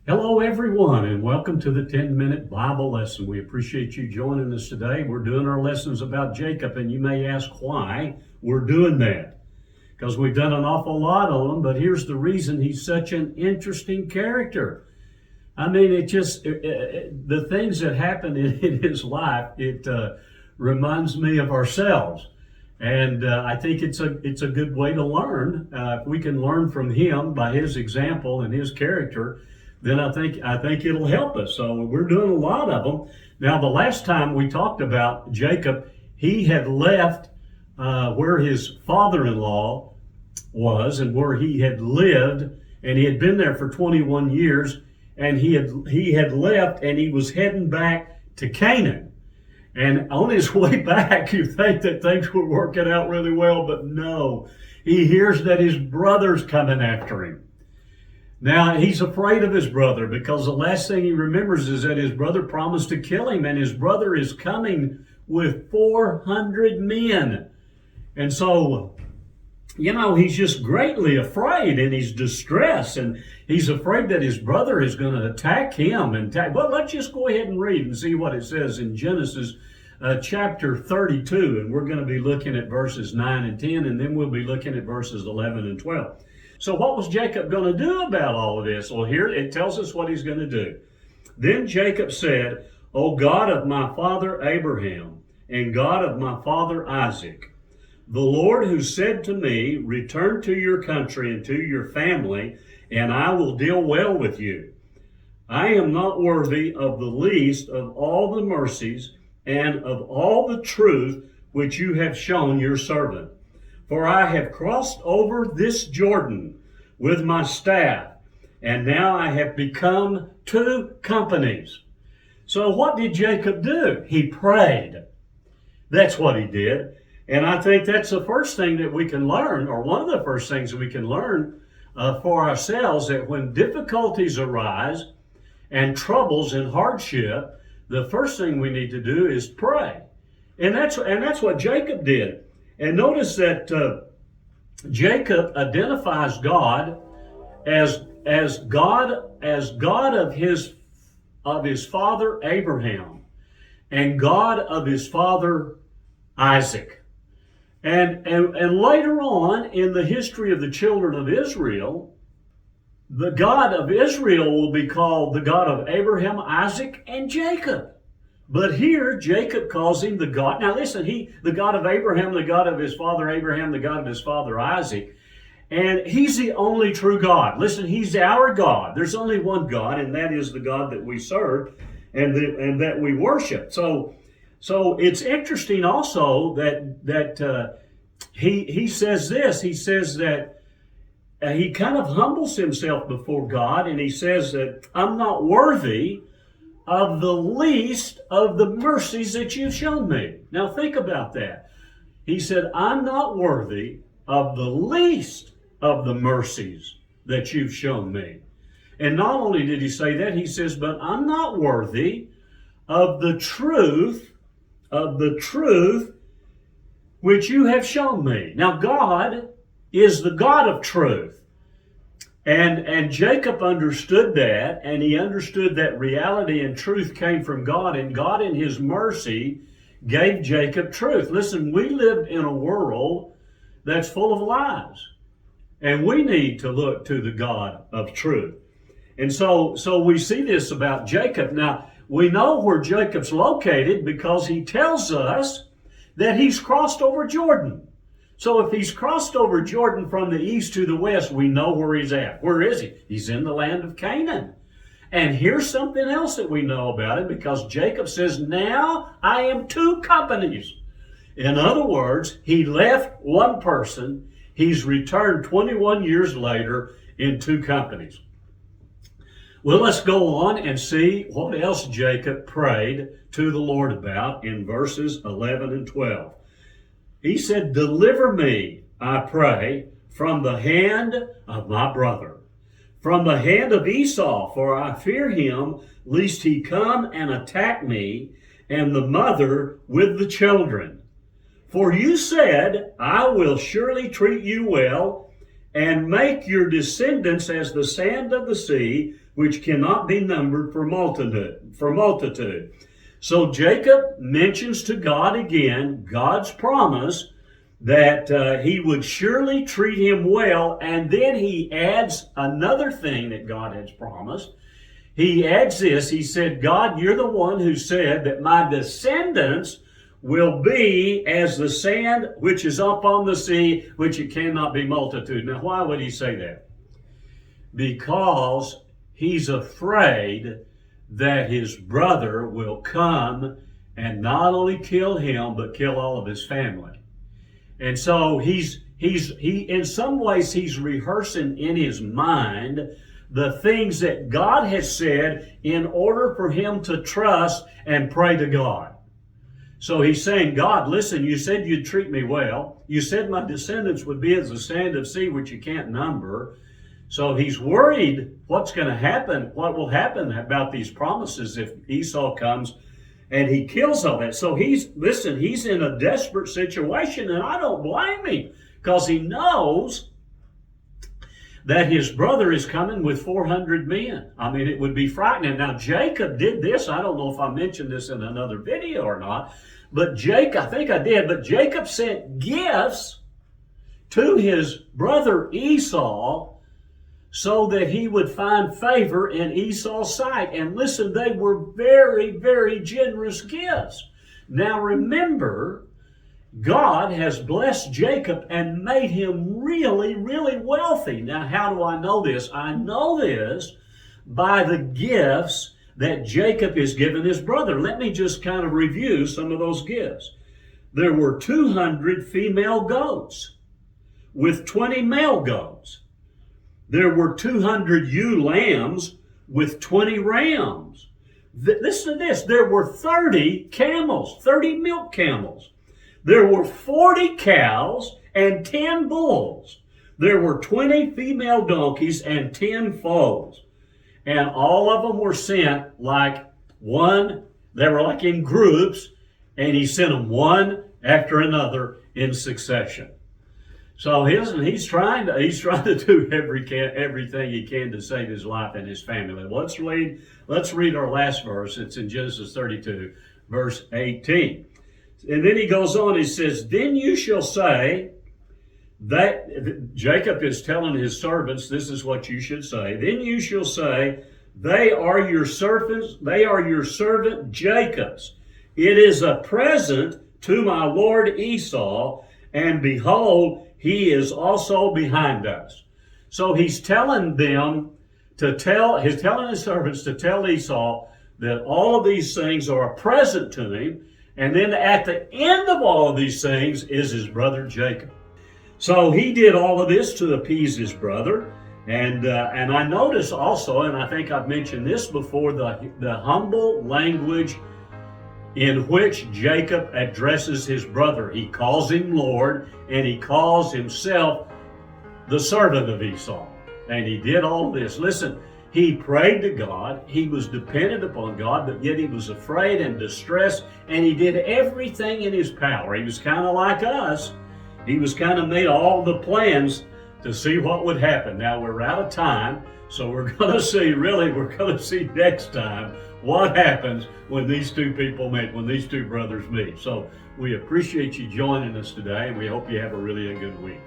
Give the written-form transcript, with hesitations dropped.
Hello, everyone, and welcome to the 10-minute Bible lesson. We appreciate you joining us today. We're doing our lessons about Jacob, and you may ask why we're doing that. Because we've done an awful lot on him, but here's the reason: he's such an interesting character. I mean, the things that happen in his life, it reminds me of ourselves. And I think it's a good way to learn. If we can learn from him by his example and his character, then I think it'll help us. So we're doing a lot of them. Now, the last time we talked about Jacob, he had left where his father-in-law was and where he had lived, and he had been there for 21 years, and he had left, and he was heading back to Canaan. And on his way back, you think that things were working out really well, but no. He hears that his brother's coming after him. Now, he's afraid of his brother because the last thing he remembers is that his brother promised to kill him, and his brother is coming with 400 men. And so, he's just greatly afraid, and he's distressed, and he's afraid that his brother is going to attack him. Well, let's just go ahead and read and see what it says in Genesis chapter 32, and we're going to be looking at verses 9 and 10, and then we'll be looking at verses 11 and 12. So what was Jacob going to do about all of this? Well, here it tells us what he's going to do. Then Jacob said, "O God of my father Abraham and God of my father Isaac, the Lord who said to me, 'Return to your country and to your family, and I will deal well with you.' I am not worthy of the least of all the mercies and of all the truth which you have shown your servant. For I have crossed over this Jordan with my staff, and now I have become two companies." So what did Jacob do? He prayed. That's what he did. And I think that's the first thing that we can learn, or one of the first things that we can learn for ourselves, that when difficulties arise and troubles and hardship, the first thing we need to do is pray. And that's what Jacob did. And notice that Jacob identifies God as God of his father Abraham and God of his father Isaac. And later on in the history of the children of Israel, the God of Israel will be called the God of Abraham, Isaac, and Jacob. But here, Jacob calls him the God. Now listen, the God of Abraham, the God of his father Abraham, the God of his father Isaac. And he's the only true God. Listen, he's our God. There's only one God, and that is the God that we serve and that we worship. So it's interesting also that he says this. He says that he kind of humbles himself before God, and he says that I'm not worthy of the least of the mercies that you've shown me. Now think about that. He said, I'm not worthy of the least of the mercies that you've shown me. And not only did he say that, he says, but I'm not worthy of the truth which you have shown me. Now God is the God of truth. And Jacob understood that, and he understood that reality and truth came from God, and God in his mercy gave Jacob truth. Listen, we live in a world that's full of lies, and we need to look to the God of truth. And so we see this about Jacob. Now, we know where Jacob's located because he tells us that he's crossed over Jordan. So if he's crossed over Jordan from the east to the west, we know where he's at. Where is he? He's in the land of Canaan. And here's something else that we know about him, because Jacob says, now I am two companies. In other words, he left one person. He's returned 21 years later in two companies. Well, let's go on and see what else Jacob prayed to the Lord about in verses 11 and 12. He said, deliver me, I pray, from the hand of my brother, from the hand of Esau, for I fear him, lest he come and attack me, and the mother with the children. For you said, I will surely treat you well, and make your descendants as the sand of the sea, which cannot be numbered for multitude. So Jacob mentions to God again God's promise that he would surely treat him well, and then he adds another thing that God has promised. He adds this. He said, God, you're the one who said that my descendants will be as the sand which is up on the sea, which it cannot be multitude. Now, why would he say that? Because he's afraid that his brother will come and not only kill him, but kill all of his family. And so he in some ways he's rehearsing in his mind the things that God has said in order for him to trust and pray to God. So he's saying, God, listen, you said you'd treat me well. You said my descendants would be as the sand of sea, which you can't number. So he's worried what's going to happen, what will happen about these promises if Esau comes and he kills all that. So he's in a desperate situation, and I don't blame him, because he knows that his brother is coming with 400 men. I mean, it would be frightening. Now, Jacob did this. I don't know if I mentioned this in another video or not, but I think I did, but Jacob sent gifts to his brother Esau so that he would find favor in Esau's sight. And listen, they were very, very generous gifts. Now remember, God has blessed Jacob and made him really, really wealthy. Now, how do I know this? I know this by the gifts that Jacob is giving his brother. Let me just kind of review some of those gifts. There were 200 female goats with 20 male goats. There were 200 ewe lambs with 20 rams. Listen to this. There were 30 camels, 30 milk camels. There were 40 cows and 10 bulls. There were 20 female donkeys and 10 foals. And all of them were sent like one, they were like in groups, and he sent them one after another in succession. So he's trying to do everything he can to save his life and his family. Let's read our last verse. It's in Genesis 32, verse 18. And then he goes on, he says, then you shall say, that Jacob is telling his servants, this is what you should say. Then you shall say, they are your servant Jacob's. It is a present to my lord Esau, and behold, he is also behind us. So he's telling his servants to tell Esau that all of these things are a present to him. And then at the end of all of these things is his brother Jacob. So he did all of this to appease his brother. And I notice also, and I think I've mentioned this before, the humble language in which Jacob addresses his brother. He calls him Lord, and he calls himself the servant of Esau. And he did all this. Listen, he prayed to God. He was dependent upon God, but yet he was afraid and distressed, and he did everything in his power. He was kind of like us. He was kind of made all the plans to see what would happen. Now we're out of time, so we're going to see next time what happens when these two brothers meet. So we appreciate you joining us today, and we hope you have a really good week.